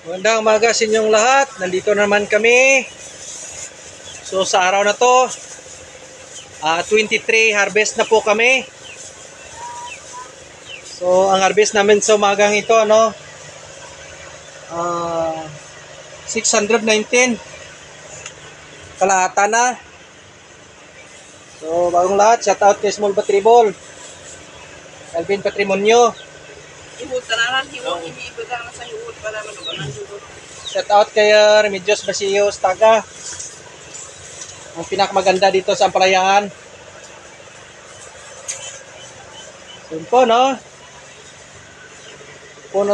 Magandang umaga sa inyong lahat. Nandito naman kami. So sa araw na to, 23 harvest na po kami. So ang harvest namin sa umagang ito, 619 kalahata na. So bagong lahat, shout out kay Small Batribol, Alvin Patrimonio. Shout out kay Remedios Basios Taga, ang pinakamaganda dito sa Ampalayan. Yun po,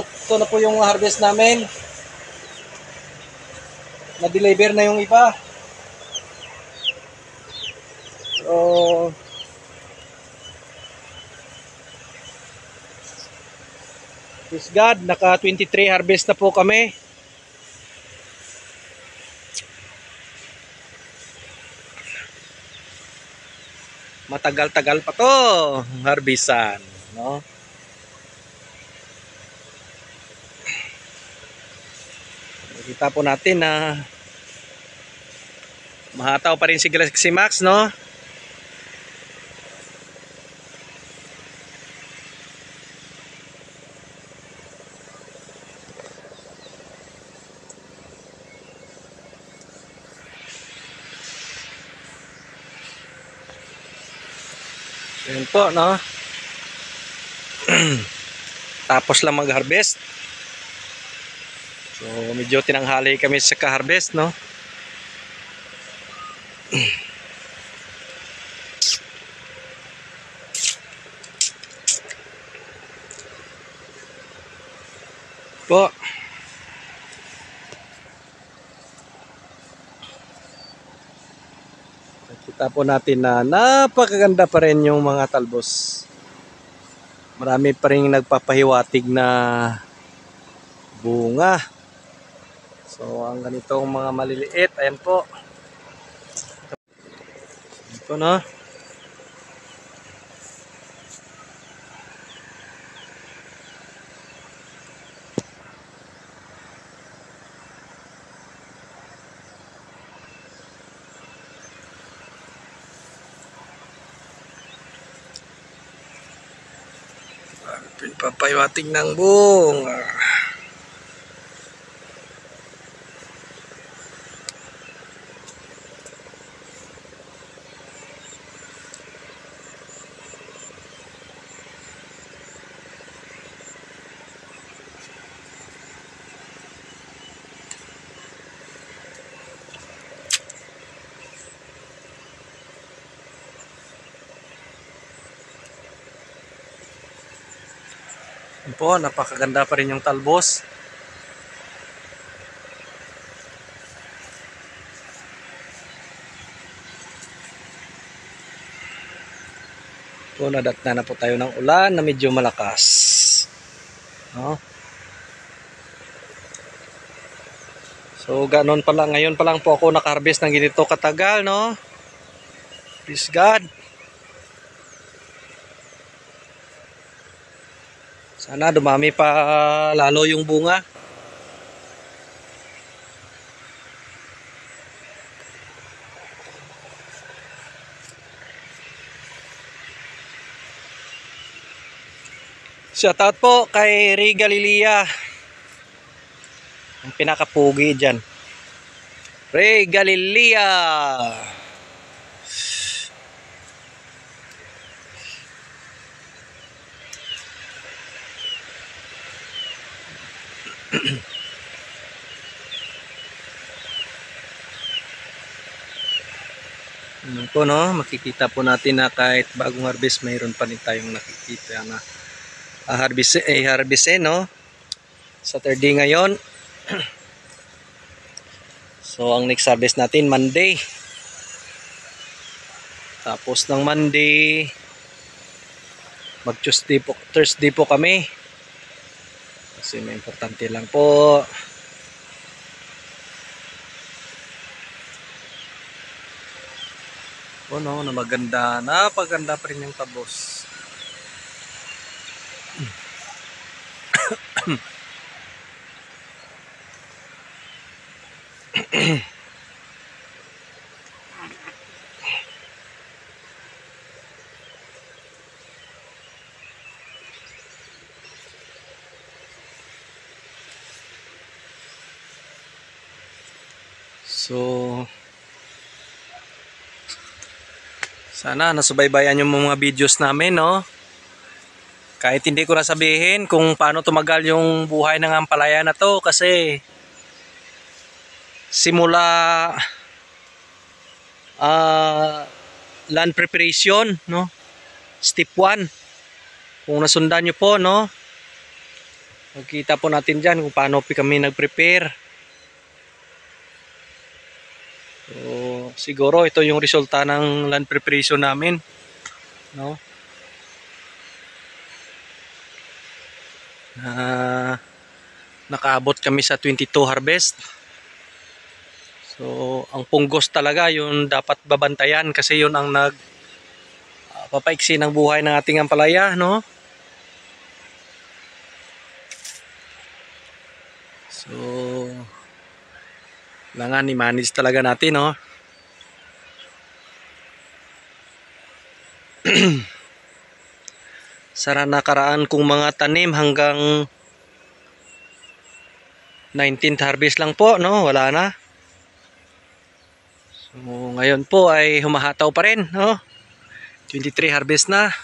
ito na po yung harvest namin. Na-deliver na yung iba. So, praise God, naka 23 harvest na po kami. Matagal-tagal pa to harvestan, Nakita po natin na mahataw pa rin si Galaxy Max, Yun po, Tapos lang mag-harvest. So, medyo tinanghali kami sa ka-harvest, Po. Kita po natin na napakaganda pa rin yung mga talbos. Marami pa rin nagpapahiwatig na bunga. So, ang ganitong mga maliliit, ayan po. Ito, Papahiwatig ng bunga. Yun po, napakaganda pa rin yung talbos. Po, nadatna na po tayo ng ulan na medyo malakas. So, ganon pala. Ngayon pa lang po ako naka-harvest ng ganito katagal, Praise God. Sana dumami pa lalo yung bunga. Shoutout po kay Ray Galilea, ang pinakapugi dyan. Ray Galilea. Ano po, makikita po natin na kahit bagong harvest, mayroon pa rin tayong nakikita na harvest, Saturday ngayon. So ang next harvest natin Monday. Tapos ng Monday, Thursday po kami. Kasi may importante lang po. Na maganda, napaganda pa rin yung tabos. So, sana nasubaybayan yung mga videos namin, no? Kahit hindi ko na sabihin kung paano tumagal yung buhay ng ampalaya na to kasi simula land preparation, no? Step 1. Kung nasundan nyo po, no? Magkita po natin dyan kung paano kami nag-prepare. So, siguro ito yung resulta ng land preparation namin, no? Nakaabot kami sa 22 harvest. So, ang punggos talaga yung dapat babantayan kasi yun ang papaiksi ng buhay ng ating ampalaya, no? So, kailangan i-manage talaga natin, no? Sa nakaraan kong mga tanim hanggang 19th harvest lang po, no? Wala na. So, ngayon po ay humahataw pa rin, no? 23 harvest na.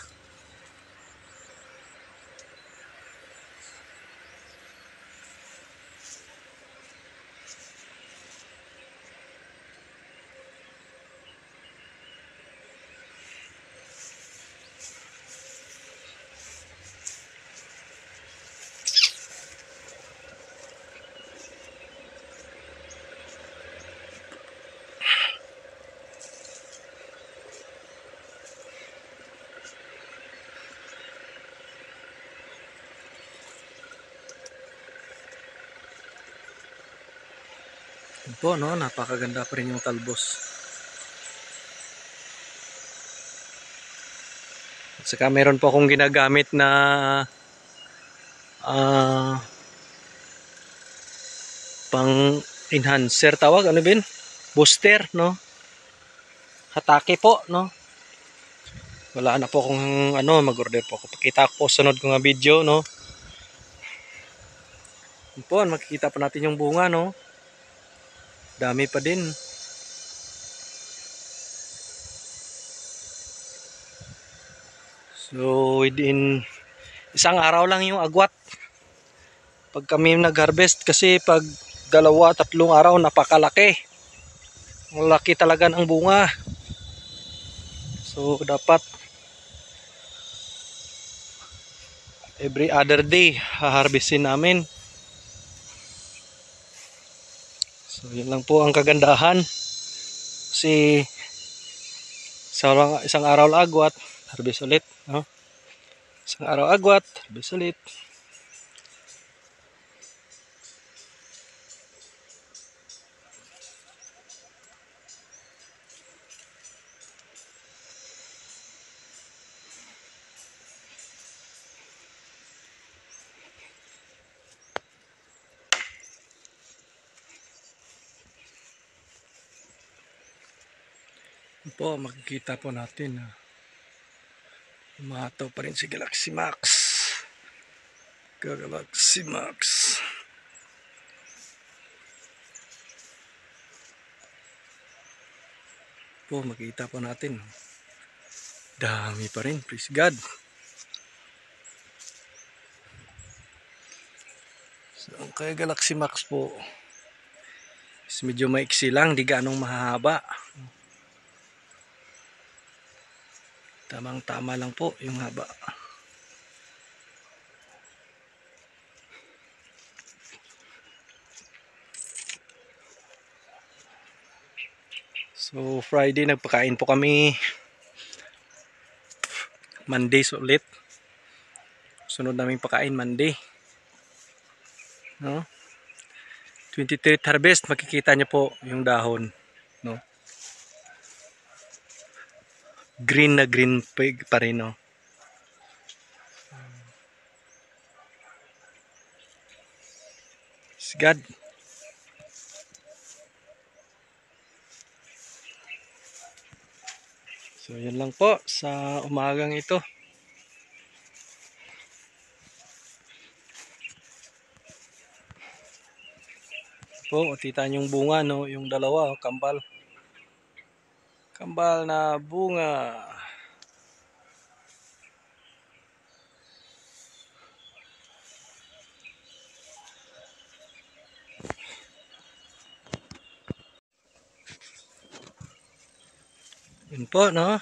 Yun po, no? Napakaganda pa rin yung talbos. At saka meron po akong ginagamit na pang enhancer tawag, ano bin? Booster, no? Hatake po, no? Wala na po akong mag-order po ako. Pakita ko po sunod ko nga video, no? Yun po, makikita pa natin yung bunga, no? Dami pa din. So, within isang araw lang yung agwat. Pag kami nag-harvest kasi pag 2-3 araw napakalaki. Malaki talaga ng bunga. So, dapat every other day haharvestin namin. So, yun lang po ang kagandahan. Kasi isang araw lang agwat, harvest ulit, no? Isang araw agwat, harvest ulit. Po, makikita po natin na umataw pa rin si Galaxy Max. Galaxy Max. Po, makikita po natin. Dami pa rin, praise God. So, kaya Galaxy Max po is medyo maiksi lang, di ganong mahahaba. Tamang tama lang po yung haba. So Friday nagpakain po kami. Mondays ulit. Sunod naming pakain Monday. No? 23th harvest, makikita nyo po yung dahon, no? Green na green pa rin, no? God. So yun lang po sa umagang ito. Po, tita yung bunga, no? Yung dalawa, oh, kambal. Kambal na bunga. Yun po, no?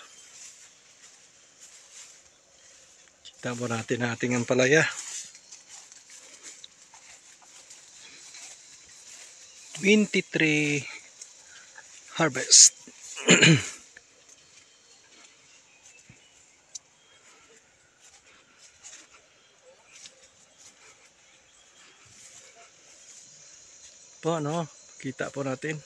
Kita po natin ating ampalaya. 23 harvest. Po, no? Kita po natin.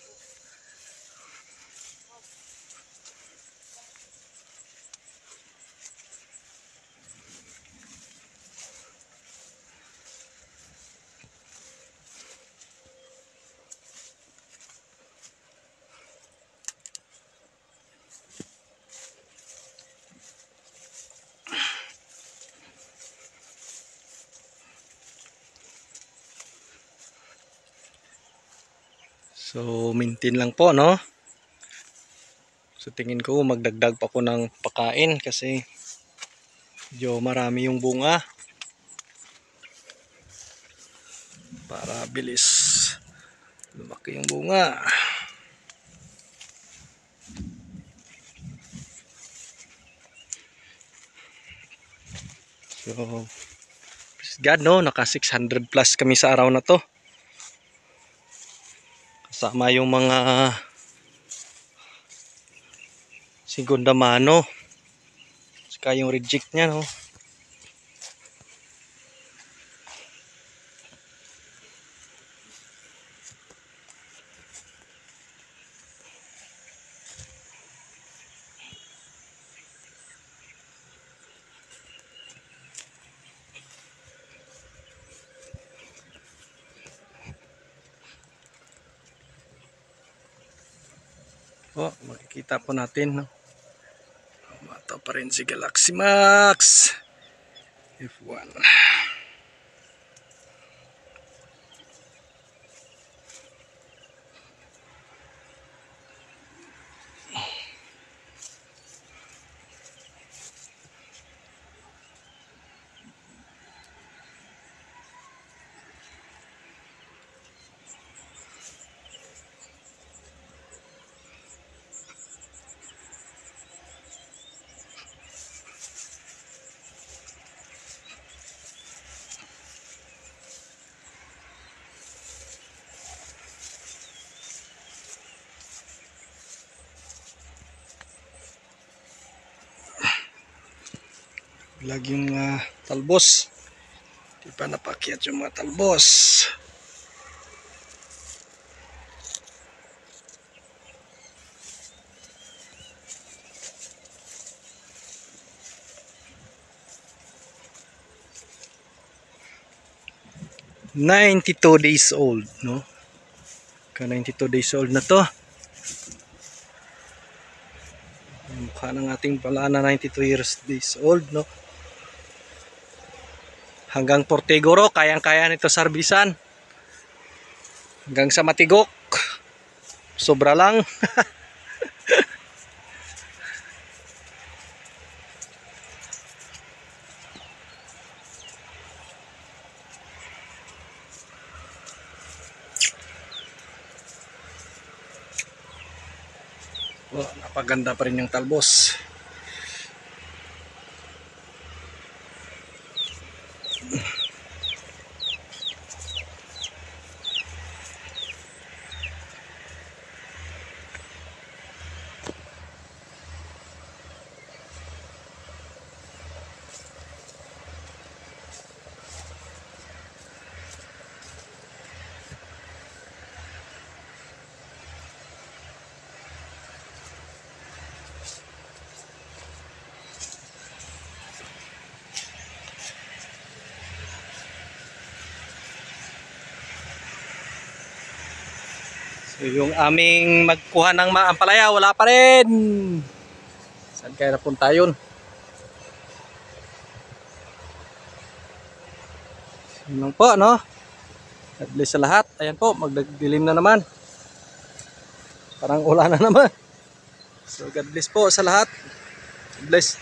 So, maintain lang po, no? So, tingin ko magdagdag pa ko ng pakain kasi medyo marami yung bunga para bilis lumaki yung bunga. So, praise God, no? Naka 600 plus kami sa araw na to. Kasama yung mga segunda mano. Saka yung reject niya, no? Oh, makikita po natin, no? Ito pa rin si Galaxy Max F1. Lagi yung talbos. Di pa napakyat yung mga talbos. "92 days old", no? Ka 92 days old na to. Mukha ng ating pala na 92 days old, no? Hanggang Portegoro, kayang-kaya nito sarbisan. Hanggang sa Matigok, sobra lang. Oh, napaganda pa rin yung talbos. So, yung aming magkuha ng ampalaya, wala pa rin. Saan kaya napunta yun? Yun lang po, no? God bless sa lahat. Ayan po, magdilim na naman. Parang ulan na naman. So God bless po sa lahat. God bless.